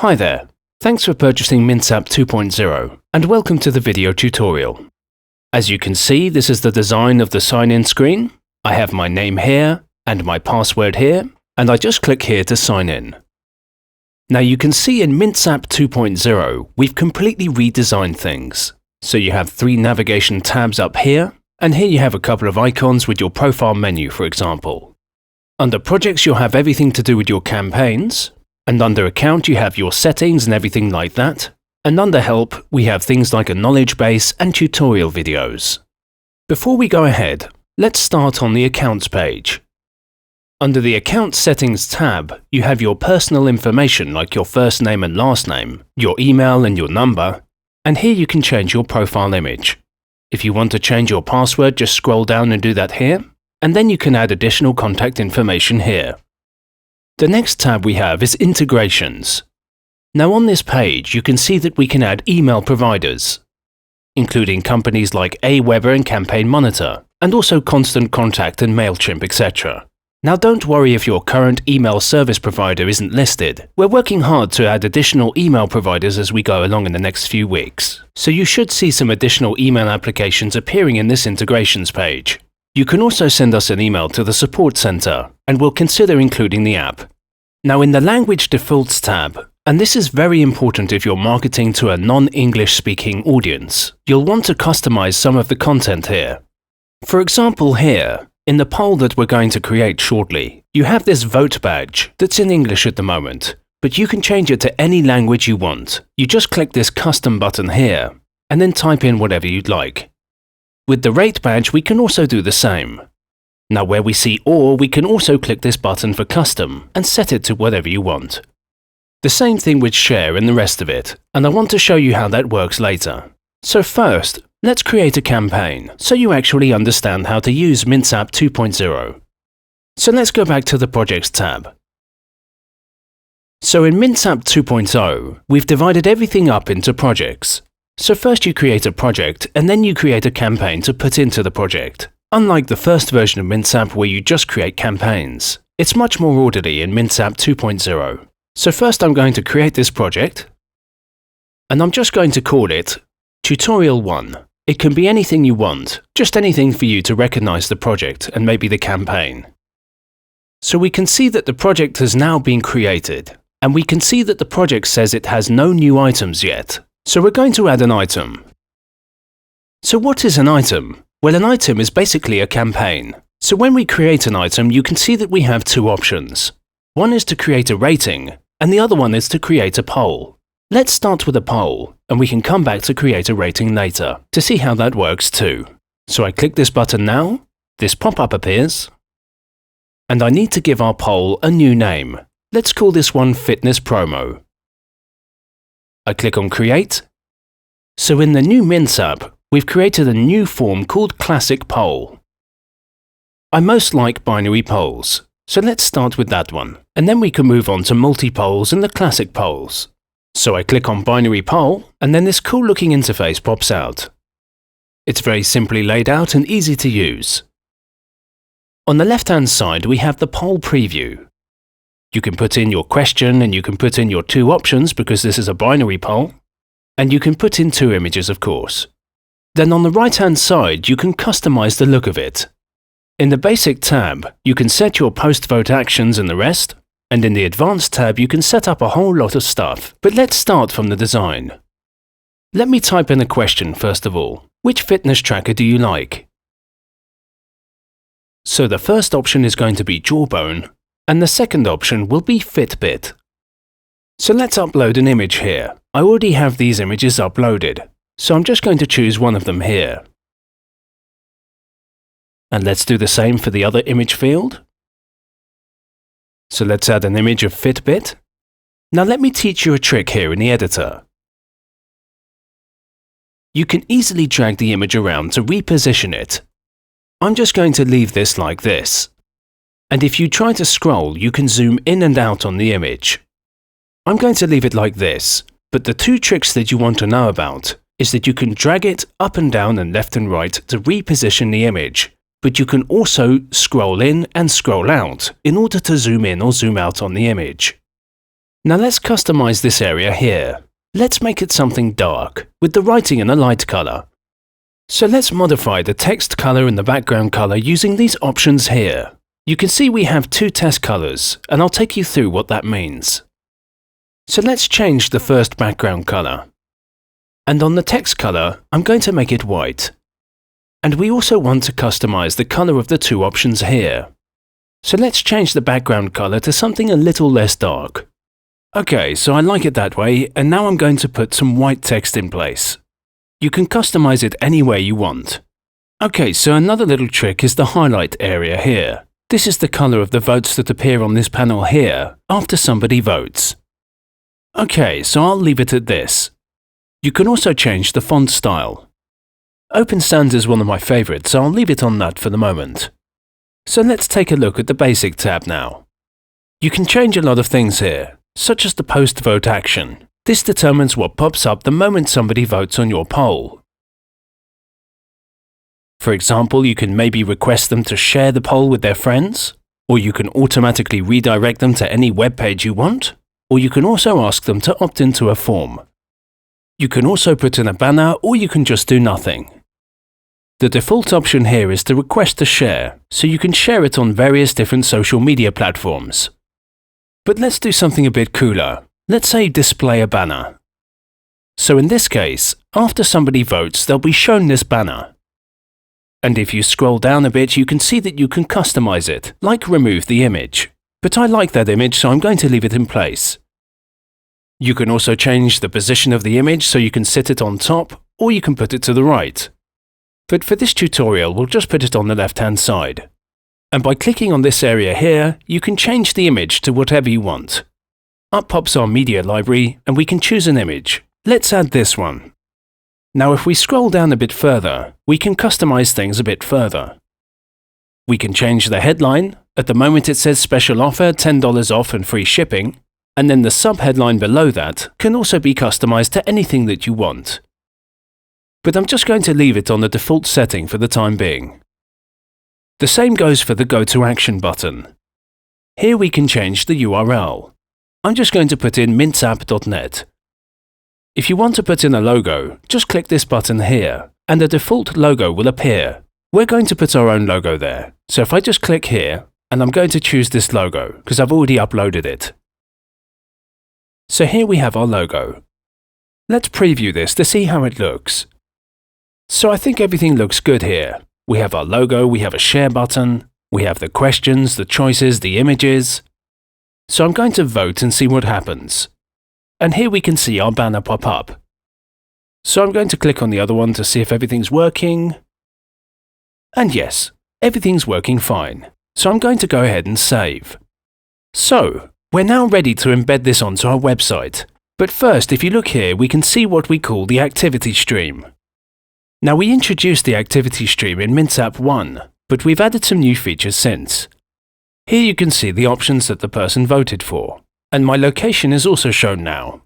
Hi there, thanks for purchasing MintSap 2.0 and welcome to the video tutorial. As you can see, this is the design of the sign-in screen. I have my name here and my password here, and I just click here to sign in. Now you can see in MintSap 2.0, we've completely redesigned things. So you have 3 navigation tabs up here, and here you have a couple of icons with your profile menu, for example. Under Projects, you'll have everything to do with your campaigns, and under Account, you have your settings and everything like that. And under Help, we have things like a knowledge base and tutorial videos. Before we go ahead, let's start on the Accounts page. Under the Account Settings tab, you have your personal information like your first name and last name, your email and your number, and here you can change your profile image. If you want to change your password, just scroll down and do that here, and then you can add additional contact information here. The next tab we have is Integrations. Now on this page, you can see that we can add email providers, including companies like Aweber and Campaign Monitor, and also Constant Contact and MailChimp, etc. Now don't worry if your current email service provider isn't listed. We're working hard to add additional email providers as we go along in the next few weeks. So you should see some additional email applications appearing in this integrations page. You can also send us an email to the support center, and we'll consider including the app. Now in the Language Defaults tab, and this is very important if you're marketing to a non-English speaking audience, you'll want to customize some of the content here. For example here, in the poll that we're going to create shortly, you have this vote badge that's in English at the moment, but you can change it to any language you want. You just click this custom button here, and then type in whatever you'd like. With the rate badge, we can also do the same. Now where we see OR, we can also click this button for custom and set it to whatever you want. The same thing with share and the rest of it, and I want to show you how that works later. So first, let's create a campaign so you actually understand how to use MintSap 2.0. So let's go back to the Projects tab. So in MintSap 2.0, we've divided everything up into projects. So first you create a project and then you create a campaign to put into the project. Unlike the first version of MintSap where you just create campaigns, it's much more orderly in MintSap 2.0. So first I'm going to create this project, and I'm just going to call it Tutorial 1. It can be anything you want, just anything for you to recognize the project and maybe the campaign. So we can see that the project has now been created, and we can see that the project says it has no new items yet. So we're going to add an item. So what is an item? Well, an item is basically a campaign. So when we create an item, you can see that we have 2 options. One is to create a rating, and the other one is to create a poll. Let's start with a poll, and we can come back to create a rating later to see how that works too. So I click this button now, this pop-up appears, and I need to give our poll a new name. Let's call this one Fitness Promo. I click on Create. So in the new MintSap, we've created a new form called Classic Poll. I most like binary polls, so let's start with that one, and then we can move on to multi-polls and the classic polls. So I click on Binary Poll, and then this cool looking interface pops out. It's very simply laid out and easy to use. On the left-hand side, we have the poll preview. You can put in your question and you can put in your 2 options because this is a binary poll, and you can put in 2 images, of course. Then on the right-hand side, you can customize the look of it. In the Basic tab, you can set your post-vote actions and the rest, and in the Advanced tab, you can set up a whole lot of stuff. But let's start from the design. Let me type in a question first of all. Which fitness tracker do you like? So the first option is going to be Jawbone, and the second option will be Fitbit. So let's upload an image here. I already have these images uploaded, so I'm just going to choose one of them here. And let's do the same for the other image field. So let's add an image of Fitbit. Now let me teach you a trick here in the editor. You can easily drag the image around to reposition it. I'm just going to leave this like this. And if you try to scroll, you can zoom in and out on the image. I'm going to leave it like this, but the 2 tricks that you want to know about is that you can drag it up and down and left and right to reposition the image. But you can also scroll in and scroll out in order to zoom in or zoom out on the image. Now let's customize this area here. Let's make it something dark, with the writing in a light color. So let's modify the text color and the background color using these options here. You can see we have two test colors, and I'll take you through what that means. So let's change the first background color. And on the text color, I'm going to make it white. And we also want to customize the color of the two options here. So let's change the background color to something a little less dark. Okay, so I like it that way, and now I'm going to put some white text in place. You can customize it any way you want. Okay, so another little trick is the highlight area here. This is the color of the votes that appear on this panel here after somebody votes. Okay, so I'll leave it at this. You can also change the font style. Open Sans is one of my favorites, so I'll leave it on that for the moment. So let's take a look at the Basic tab now. You can change a lot of things here, such as the post-vote action. This determines what pops up the moment somebody votes on your poll. For example, you can maybe request them to share the poll with their friends, or you can automatically redirect them to any web page you want, or you can also ask them to opt into a form. You can also put in a banner, or you can just do nothing. The default option here is to request to share, so you can share it on various different social media platforms. But let's do something a bit cooler. Let's say display a banner. So in this case, after somebody votes, they'll be shown this banner. And if you scroll down a bit, you can see that you can customize it, like remove the image. But I like that image, so I'm going to leave it in place. You can also change the position of the image so you can sit it on top, or you can put it to the right. But for this tutorial, we'll just put it on the left-hand side. And by clicking on this area here, you can change the image to whatever you want. Up pops our media library, and we can choose an image. Let's add this one. Now if we scroll down a bit further, we can customize things a bit further. We can change the headline. At the moment it says special offer, $10 off and free shipping. And then the sub-headline below that can also be customized to anything that you want. But I'm just going to leave it on the default setting for the time being. The same goes for the Go to Action button. Here we can change the URL. I'm just going to put in mintzapp.net. If you want to put in a logo, just click this button here, and the default logo will appear. We're going to put our own logo there. So if I just click here, and I'm going to choose this logo, because I've already uploaded it. So here we have our logo. Let's preview this to see how it looks. So I think everything looks good here. We have our logo, we have a share button, we have the questions, the choices, the images. So I'm going to vote and see what happens. And here we can see our banner pop up. So I'm going to click on the other one to see if everything's working. And yes, everything's working fine. So I'm going to go ahead and save. So, we're now ready to embed this onto our website. But first, if you look here, we can see what we call the activity stream. Now we introduced the activity stream in MintZap 1, but we've added some new features since. Here you can see the options that the person voted for, and my location is also shown now.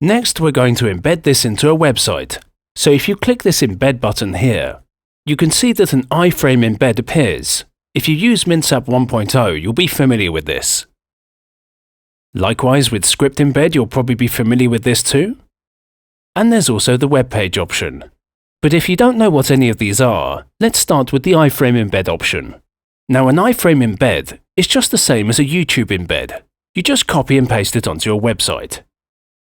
Next, we're going to embed this into a website. So if you click this embed button here, you can see that an iframe embed appears. If you use MintZap 1.0, you'll be familiar with this. Likewise, with script embed, you'll probably be familiar with this too. And there's also the web page option. But if you don't know what any of these are, let's start with the iframe embed option. Now an iframe embed is just the same as a YouTube embed. You just copy and paste it onto your website.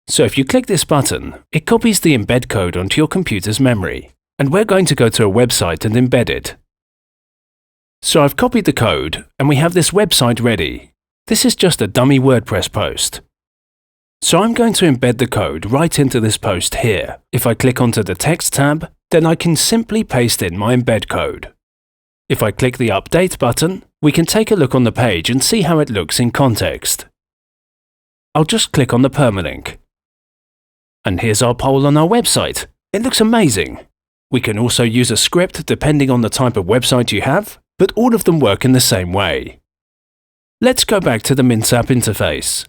So if you click this button, it copies the embed code onto your computer's memory. And we're going to go to a website and embed it. So I've copied the code, and we have this website ready. This is just a dummy WordPress post. So I'm going to embed the code right into this post here. If I click onto the text tab, then I can simply paste in my embed code. If I click the update button, we can take a look on the page and see how it looks in context. I'll just click on the permalink. And here's our poll on our website. It looks amazing. We can also use a script depending on the type of website you have, but all of them work in the same way. Let's go back to the MintZap interface.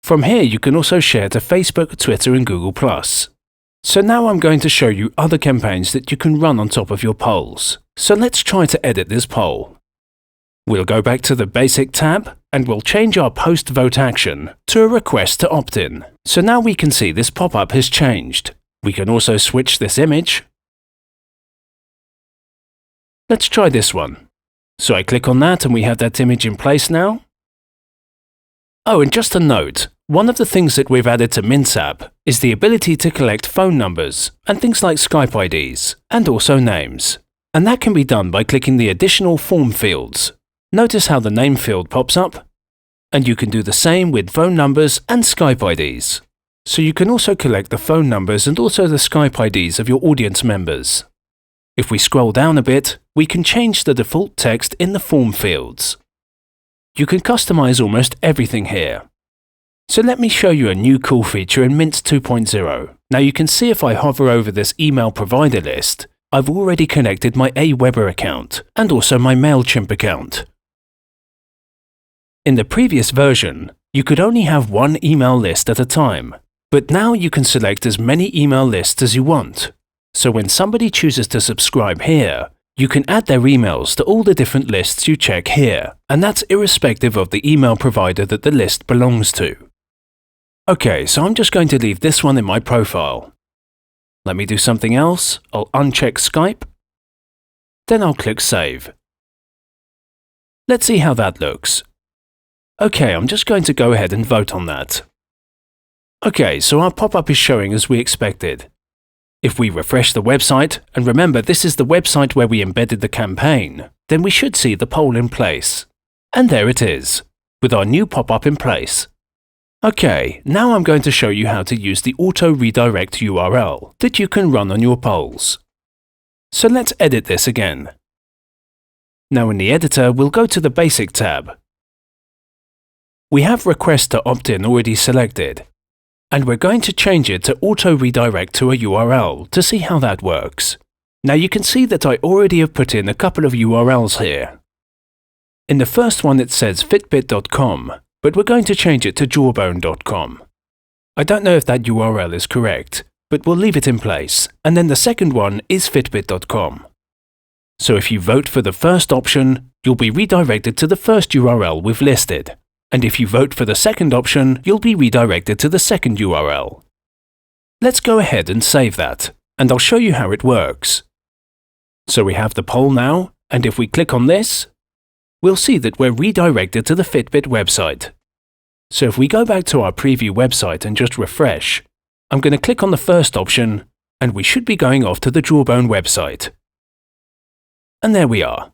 From here you can also share to Facebook, Twitter and Google+. So now I'm going to show you other campaigns that you can run on top of your polls. So let's try to edit this poll. We'll go back to the Basic tab, and we'll change our post-vote action to a request to opt-in. So now we can see this pop-up has changed. We can also switch this image. Let's try this one. So I click on that and we have that image in place now. Oh, and just a note, one of the things that we've added to Mintz app is the ability to collect phone numbers and things like Skype IDs, and also names. And that can be done by clicking the additional form fields. Notice how the name field pops up? And you can do the same with phone numbers and Skype IDs. So you can also collect the phone numbers and also the Skype IDs of your audience members. If we scroll down a bit, we can change the default text in the form fields. You can customize almost everything here. So let me show you a new cool feature in Mintz 2.0. Now you can see if I hover over this email provider list, I've already connected my Aweber account and also my MailChimp account. In the previous version, you could only have one email list at a time, but now you can select as many email lists as you want. So when somebody chooses to subscribe here, you can add their emails to all the different lists you check here, and that's irrespective of the email provider that the list belongs to. Okay, so I'm just going to leave this one in my profile. Let me do something else. I'll uncheck Skype. Then I'll click Save. Let's see how that looks. Okay, I'm just going to go ahead and vote on that. Okay, so our pop-up is showing as we expected. If we refresh the website, and remember this is the website where we embedded the campaign, then we should see the poll in place. And there it is, with our new pop-up in place. Okay, now I'm going to show you how to use the auto redirect URL that you can run on your polls. So let's edit this again. Now in the editor, we'll go to the Basic tab. We have Request to Opt-in already selected, and we're going to change it to auto redirect to a URL to see how that works. Now you can see that I already have put in a couple of URLs here. In the first one it says fitbit.com, but we're going to change it to jawbone.com. I don't know if that URL is correct, but we'll leave it in place, and then the second one is fitbit.com. So if you vote for the first option, you'll be redirected to the first URL we've listed. And if you vote for the second option, you'll be redirected to the second URL. Let's go ahead and save that, and I'll show you how it works. So we have the poll now, and if we click on this, we'll see that we're redirected to the Fitbit website. So if we go back to our preview website and just refresh, I'm going to click on the first option, and we should be going off to the Jawbone website. And there we are.